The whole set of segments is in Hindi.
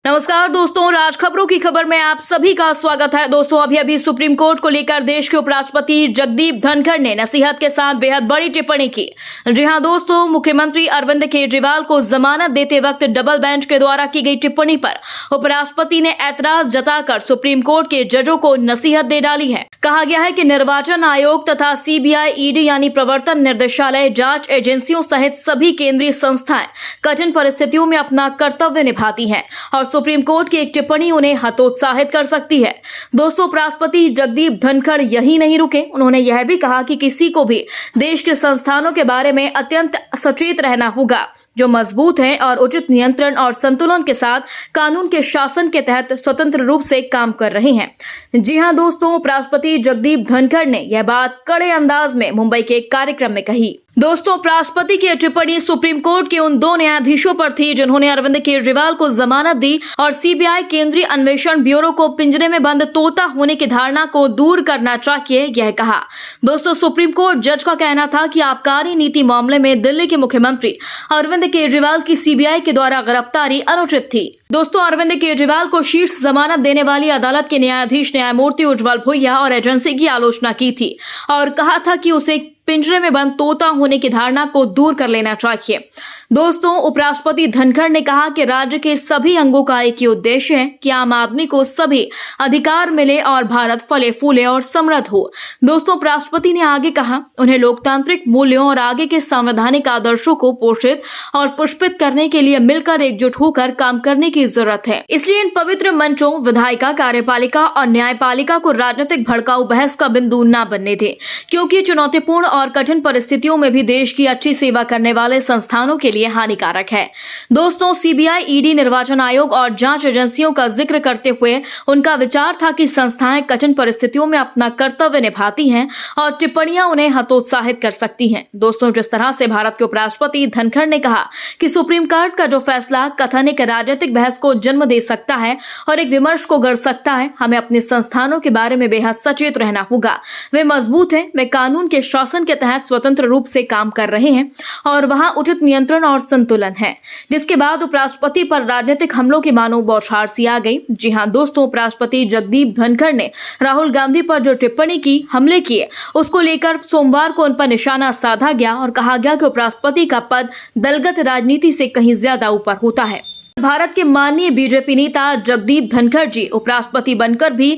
नमस्कार दोस्तों, राज खबरों की खबर में आप सभी का स्वागत है। दोस्तों, अभी सुप्रीम कोर्ट को लेकर देश के उपराष्ट्रपति जगदीप धनखड़ ने नसीहत के साथ बेहद बड़ी टिप्पणी की। जी हां दोस्तों, मुख्यमंत्री अरविंद केजरीवाल को जमानत देते वक्त डबल बेंच के द्वारा की गई टिप्पणी पर उपराष्ट्रपति ने ऐतराज जताकर सुप्रीम कोर्ट के जजों को नसीहत दे डाली है। कहा गया है कि निर्वाचन आयोग तथा सीबीआई, ईडी यानी प्रवर्तन निर्देशालय, जांच एजेंसियों सहित सभी केंद्रीय संस्थाएं कठिन परिस्थितियों में अपना कर्तव्य निभाती हैं और सुप्रीम कोर्ट की एक टिप्पणी उन्हें हतोत्साहित कर सकती है। दोस्तों, उपराष्ट्रपति जगदीप धनखड़ यही नहीं रुके, उन्होंने यह भी कहा कि किसी को भी देश के संस्थानों के बारे में अत्यंत सचेत रहना होगा, जो मजबूत हैं और उचित नियंत्रण और संतुलन के साथ कानून के शासन के तहत स्वतंत्र रूप से काम कर रहे हैं। जी हां दोस्तों, उपराष्ट्रपति जगदीप धनखड़ ने यह बात कड़े अंदाज में मुंबई के एक कार्यक्रम में कही। दोस्तों, उपराष्ट्रपति की टिप्पणी सुप्रीम कोर्ट के उन दो न्यायाधीशों पर थी जिन्होंने अरविंद केजरीवाल को जमानत दी और सीबीआई, केंद्रीय अन्वेषण ब्यूरो को पिंजरे में बंद तोता होने की धारणा को दूर करना चाहिए, यह कहा। दोस्तों, सुप्रीम कोर्ट जज का कहना था कि आबकारी नीति मामले में दिल्ली के मुख्यमंत्री अरविंद केजरीवाल की सीबीआई के द्वारा गिरफ्तारी अनुचित थी। दोस्तों, अरविंद केजरीवाल को शीर्ष जमानत देने वाली अदालत के न्यायाधीश न्यायमूर्ति उज्जवल भुइया और एजेंसी की आलोचना की थी और कहा था कि उसे पिंजरे में बंद तोता होने की धारणा को दूर कर लेना चाहिए। दोस्तों, उपराष्ट्रपति धनखड़ ने कहा कि राज्य के सभी अंगों का एक ही उद्देश्य है कि आम आदमी को सभी अधिकार मिले और भारत फले फूले और समृद्ध हो। दोस्तों, उपराष्ट्रपति ने आगे कहा, उन्हें लोकतांत्रिक मूल्यों और आगे के संवैधानिक आदर्शों को पोषित और पुष्पित करने के लिए मिलकर एकजुट होकर काम करने की जरूरत है। इसलिए इन पवित्र मंचों, विधायिका, कार्यपालिका और न्यायपालिका को राजनीतिक भड़काऊ बहस का बिंदु न बनने दें, क्योंकि चुनौतीपूर्ण और कठिन परिस्थितियों में भी देश की अच्छी सेवा करने वाले संस्थानों के लिए हानिकारक है। दोस्तों, सीबीआई, ईडी, निर्वाचन आयोग और जांच एजेंसियों का जिक्र करते हुए उनका विचार था कि संस्थाएं कठिन परिस्थितियों में अपना कर्तव्य निभाती हैं और टिप्पणियां उन्हें हतोत्साहित कर सकती हैं। दोस्तों, जिस तरह से भारत के उपराष्ट्रपति धनखड़ ने कहा कि सुप्रीम कोर्ट का जो फैसला कथन एक राजनीतिक बहस को जन्म दे सकता है और एक विमर्श को गढ़ सकता है, हमें अपने संस्थानों के बारे में बेहद सचेत रहना होगा। वे मजबूत हैं, वे कानून के शासन के तहत स्वतंत्र रूप से काम कर रहे हैं और वहां उचित नियंत्रण और संतुलन है। जिसके बाद उपराष्ट्रपति पर राजनीतिक हमलों की मानो बौछार सी आ गई। जी हां दोस्तों, उपराष्ट्रपति जगदीप धनखड़ ने राहुल गांधी पर जो टिप्पणी की, हमले किए, उसको लेकर सोमवार को उन पर निशाना साधा गया और कहा गया कि उपराष्ट्रपति का पद दलगत राजनीति से कहीं ज्यादा ऊपर होता है। भारत के माननीय बीजेपी नेता जगदीप धनखड़ जी उपराष्ट्रपति बनकर भी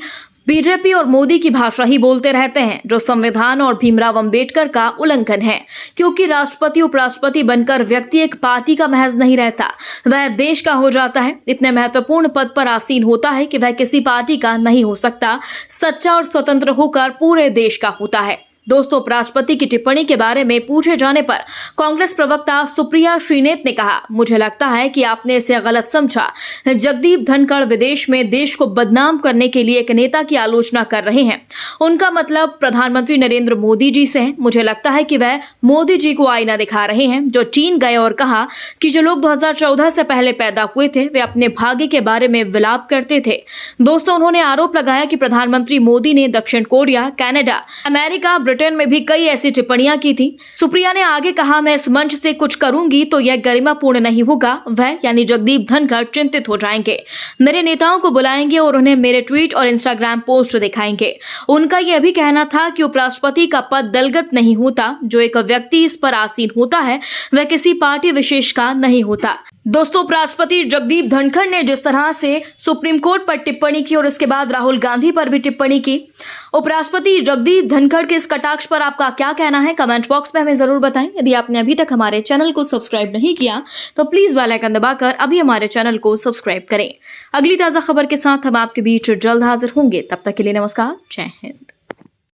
बीजेपी और मोदी की भाषा ही बोलते रहते हैं, जो संविधान और भीमराव अंबेडकर का उल्लंघन है। क्योंकि राष्ट्रपति, उपराष्ट्रपति बनकर व्यक्ति एक पार्टी का महज नहीं रहता, वह देश का हो जाता है। इतने महत्वपूर्ण पद पर आसीन होता है कि वह किसी पार्टी का नहीं हो सकता, सच्चा और स्वतंत्र होकर पूरे देश का होता है। दोस्तों, उपराष्ट्रपति की टिप्पणी के बारे में पूछे जाने पर कांग्रेस प्रवक्ता सुप्रिया श्रीनेत ने कहा, मुझे लगता है कि आपने इसे गलत समझा। जगदीप धनखड़ विदेश में देश को बदनाम करने के लिए एक नेता की आलोचना कर रहे हैं। उनका मतलब प्रधानमंत्री नरेंद्र मोदी जी से है। मुझे लगता है कि वह मोदी जी को आईना दिखा रहे हैं, जो चीन गए और कहा कि जो लोग 2014 से पहले पैदा हुए थे वे अपने भाग्य के बारे में विलाप करते थे। दोस्तों, उन्होंने आरोप लगाया कि प्रधानमंत्री मोदी ने दक्षिण कोरिया, कनाडा, अमेरिका, ब्रिटेन में भी कई ऐसी टिप्पणियां की थी। सुप्रिया ने आगे कहा, मैं इस मंच से कुछ करूंगी तो यह गरिमापूर्ण नहीं होगा। वह यानी जगदीप धनखड़ चिंतित हो जाएंगे, मेरे नेताओं को बुलाएंगे और उन्हें मेरे ट्वीट और इंस्टाग्राम पोस्ट दिखाएंगे। उनका यह भी कहना था कि उपराष्ट्रपति का पद दलगत नहीं होता, जो एक व्यक्ति इस पर आसीन होता है वह किसी पार्टी विशेष का नहीं होता। दोस्तों, उपराष्ट्रपति जगदीप धनखड़ ने जिस तरह से सुप्रीम कोर्ट पर टिप्पणी की और इसके बाद राहुल गांधी पर भी टिप्पणी की, उपराष्ट्रपति जगदीप धनखड़ के इस कटाक्ष पर आपका क्या कहना है, कमेंट बॉक्स में हमें जरूर बताएं। यदि आपने अभी तक हमारे चैनल को सब्सक्राइब नहीं किया तो प्लीज बेल आइकन दबाकर अभी हमारे चैनल को सब्सक्राइब करें। अगली ताजा खबर के साथ हम आपके बीच जल्द हाजिर होंगे। तब तक के लिए नमस्कार, जय हिंद।